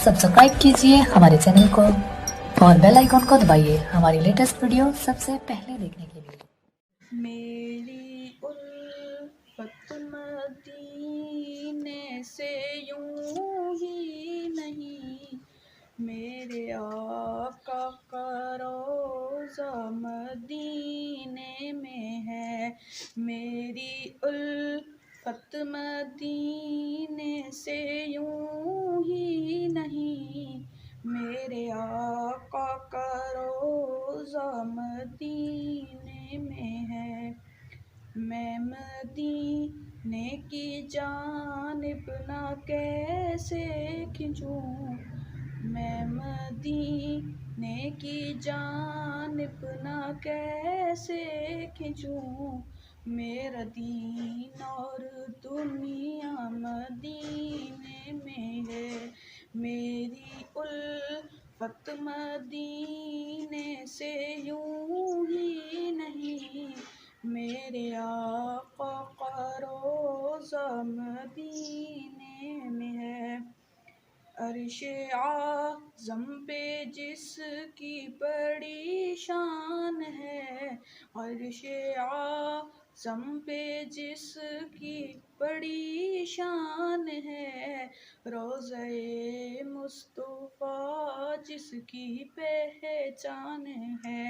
Subscribe कीजिए हमारे channel को और बेल आइकॉन को दबाइए हमारी लेटेस्ट वीडियो सबसे पहले देखने के लिए। मेरी उल्फत मदीने से यूं ही नहीं, मेरे आका का रोज़ा मदीने में है। मेरी उल्फत मदीने से यूं ही नहीं, मेरे आका का रोज़ा मदीने में है। मैं मदीने की जानिब ना कैसे खिंचूं, मैं मदीने की जानिब ना कैसे खिंचूं, मेरा दीन और दुनिया मदीने में है। मेरी उल्फत मदीने से यूं ही नहीं, मेरे आका का रोज़ा मदीने में है। अर्शे आज़म पे जिसकी बड़ी शान है, अर्शे आज़म पे जिसकी बड़ी शान है, रोज़े मुस्तफ़ा जिसकी पहचान है,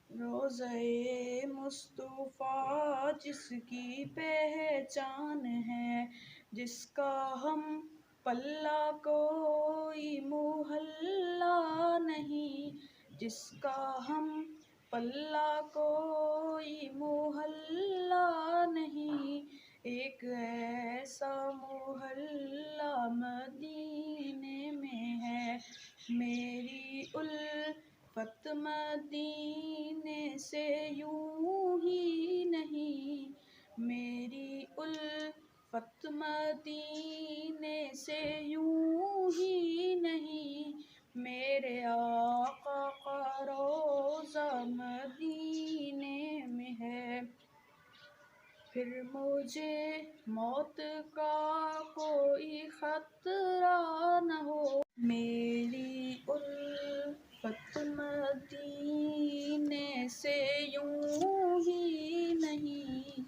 रोज़े मुस्तफ़ा जिसकी पहचान है, जिसका हम पल्ला कोई मुहल्ला नहीं, जिसका हम पल्ला कोई मुहल्ला नहीं, एक ऐसा मुहल्ला मदीने में है। मेरी उल्फत मदीने से यूं ही नहीं, मेरी उल्फत मदीने से यूं ही नहीं, मेरे आका का रोज़ा मदीने में है। फिर मुझे मौत का कोई खतरा न हो, मेरी उल्फत मदीने से यूं ही नहीं,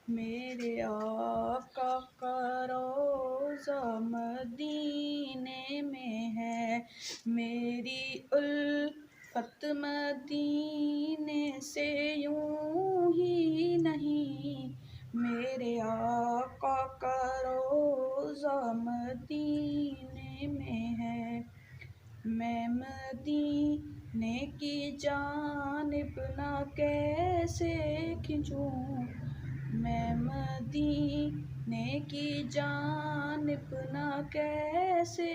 मेरे आका का रोज़ा मदीने में है। मेरी उल्फत मदीने से यूं ही नहीं, मेरे आका का रोज़ा मदीने में है। मैं मदीने की जानिब ना कैसे खिंचूं, मैं मदीने की जानिब ना कैसे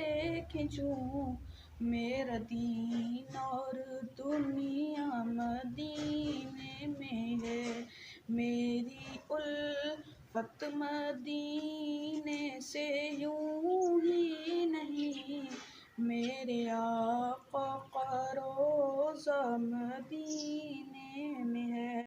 खिंचूं, मेरा दीन और दुनिया मदीने में है। मेरी उल्फत मदीने से यूं ही नहीं, मेरे आका का रोज़ा मदीने में है।